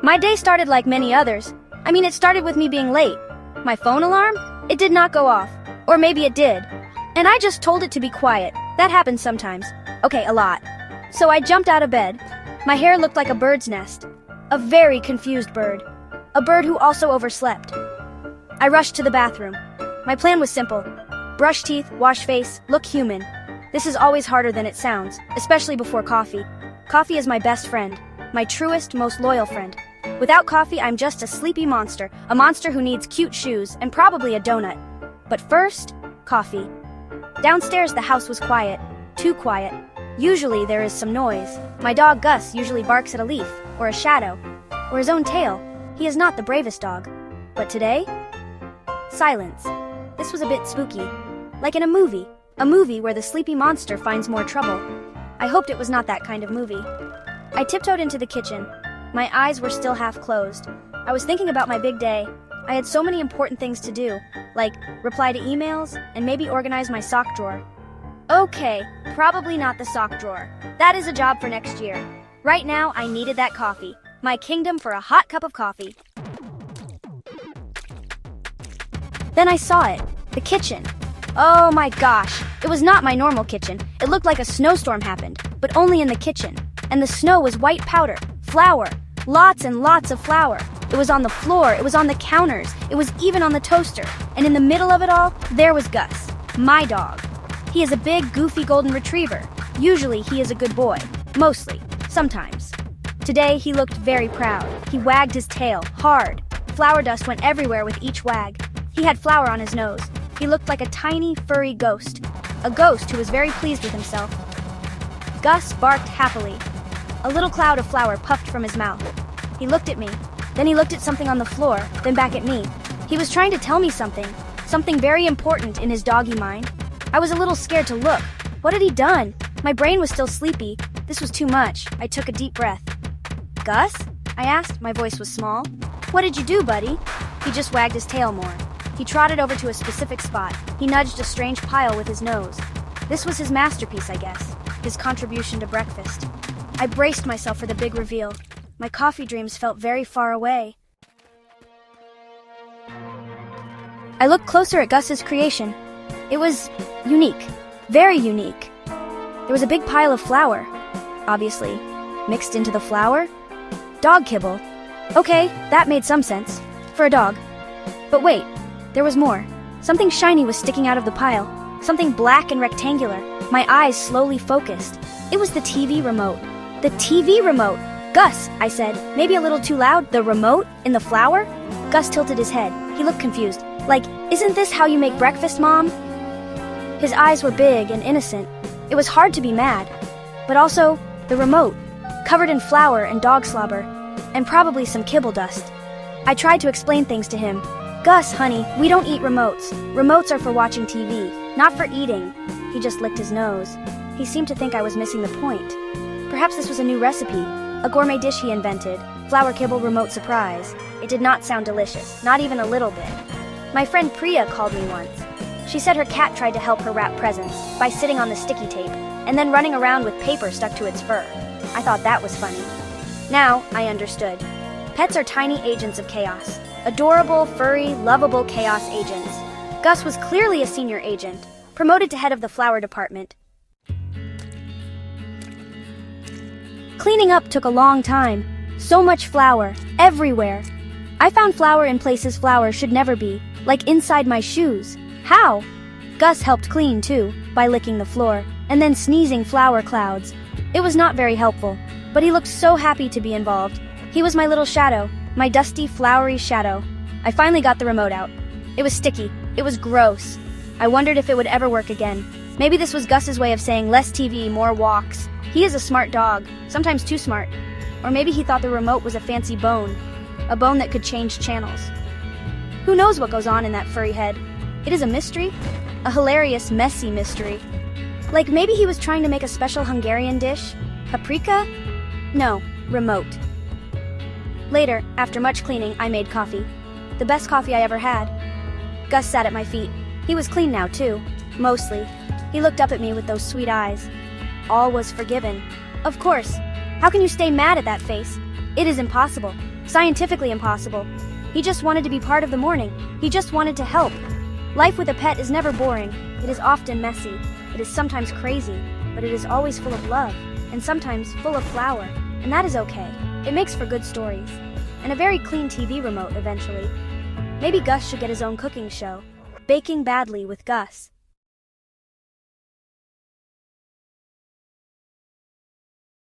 My day started like many others. It started with me being late. My phone alarm? It did not go off. Or maybe it did. And I just told it to be quiet. That happens sometimes. Okay, a lot. So I jumped out of bed. My hair looked like a bird's nest. A very confused bird. A bird who also overslept. I rushed to the bathroom. My plan was simple. Brush teeth, wash face, look human. This is always harder than it sounds, especially before coffee. Coffee is my best friend. My truest, most loyal friend. Without coffee, I'm just a sleepy monster. A monster who needs cute shoes and probably a donut. But first, coffee. Downstairs, the house was quiet. Too quiet. Usually, there is some noise. My dog Gus usually barks at a leaf, or a shadow, or his own tail. He is not the bravest dog. But today? Silence. This was a bit spooky. Like in a movie. A movie where the sleepy monster finds more trouble. I hoped it was not that kind of movie. I tiptoed into the kitchen. My eyes were still half closed. I was thinking about my big day. I had so many important things to do, like reply to emails and maybe organize my sock drawer. Okay, probably not the sock drawer. That is a job for next year. Right now, I needed that coffee. My kingdom for a hot cup of coffee. Then I saw it. The kitchen. Oh my gosh, it was not my normal kitchen. It looked like a snowstorm happened, but only in the kitchen. And the snow was white powder, flour, lots and lots of flour. It was on the floor, it was on the counters, it was even on the toaster. And in the middle of it all, there was Gus, my dog. He is a big, goofy golden retriever. Usually he is a good boy. Mostly. Sometimes. Today he looked very proud. He wagged his tail, hard. Flour dust went everywhere with each wag. He had flour on his nose. He looked like a tiny, furry ghost. A ghost who was very pleased with himself. Gus barked happily. A little cloud of flour puffed from his mouth. He looked at me. Then he looked at something on the floor, then back at me. He was trying to tell me something. Something very important in his doggy mind. I was a little scared to look. What had he done? My brain was still sleepy. This was too much. I took a deep breath. Gus? I asked. My voice was small. What did you do, buddy? He just wagged his tail more. He trotted over to a specific spot. He nudged a strange pile with his nose. This was his masterpiece, I guess. His contribution to breakfast. I braced myself for the big reveal. My coffee dreams felt very far away. I looked closer at Gus's creation. It was unique. Very unique. There was a big pile of flour. Obviously. Mixed into the flour? Dog kibble. Okay, that made some sense. For a dog. But wait, there was more. Something shiny was sticking out of the pile. Something black and rectangular. My eyes slowly focused. It was the TV remote. The TV remote! Gus, I said, maybe a little too loud. The remote? In the flour? Gus tilted his head. He looked confused. Like, isn't this how you make breakfast, Mom? His eyes were big and innocent. It was hard to be mad. But also, the remote. Covered in flour and dog slobber. And probably some kibble dust. I tried to explain things to him. Gus, honey, we don't eat remotes. Remotes are for watching TV, not for eating. He just licked his nose. He seemed to think I was missing the point. Perhaps this was a new recipe. A gourmet dish he invented. Flour kibble remote surprise. It did not sound delicious, not even a little bit. My friend Priya called me once. She said her cat tried to help her wrap presents by sitting on the sticky tape and then running around with paper stuck to its fur. I thought that was funny. Now, I understood. Pets are tiny agents of chaos. Adorable, furry, lovable chaos agents. Gus was clearly a senior agent, promoted to head of the flower department. Cleaning up took a long time. So much flour, everywhere. I found flour in places flour should never be, like inside my shoes. How? Gus helped clean too, by licking the floor, and then sneezing flour clouds. It was not very helpful, but he looked so happy to be involved. He was my little shadow, my dusty, flowery shadow. I finally got the remote out. It was sticky. It was gross. I wondered if it would ever work again. Maybe this was Gus's way of saying less TV, more walks. He is a smart dog, sometimes too smart. Or maybe he thought the remote was a fancy bone, a bone that could change channels. Who knows what goes on in that furry head? It is a mystery, a hilarious, messy mystery. Like maybe he was trying to make a special Hungarian dish? Paprika? No, remote. Later, after much cleaning, I made coffee. The best coffee I ever had. Gus sat at my feet. He was clean now, too. Mostly. He looked up at me with those sweet eyes. All was forgiven. Of course. How can you stay mad at that face? It is impossible. Scientifically impossible. He just wanted to be part of the morning. He just wanted to help. Life with a pet is never boring. It is often messy. It is sometimes crazy, but it is always full of love, and sometimes full of flour, and that is okay. It makes for good stories. And a very clean TV remote eventually. Maybe Gus should get his own cooking show. Baking Badly with Gus.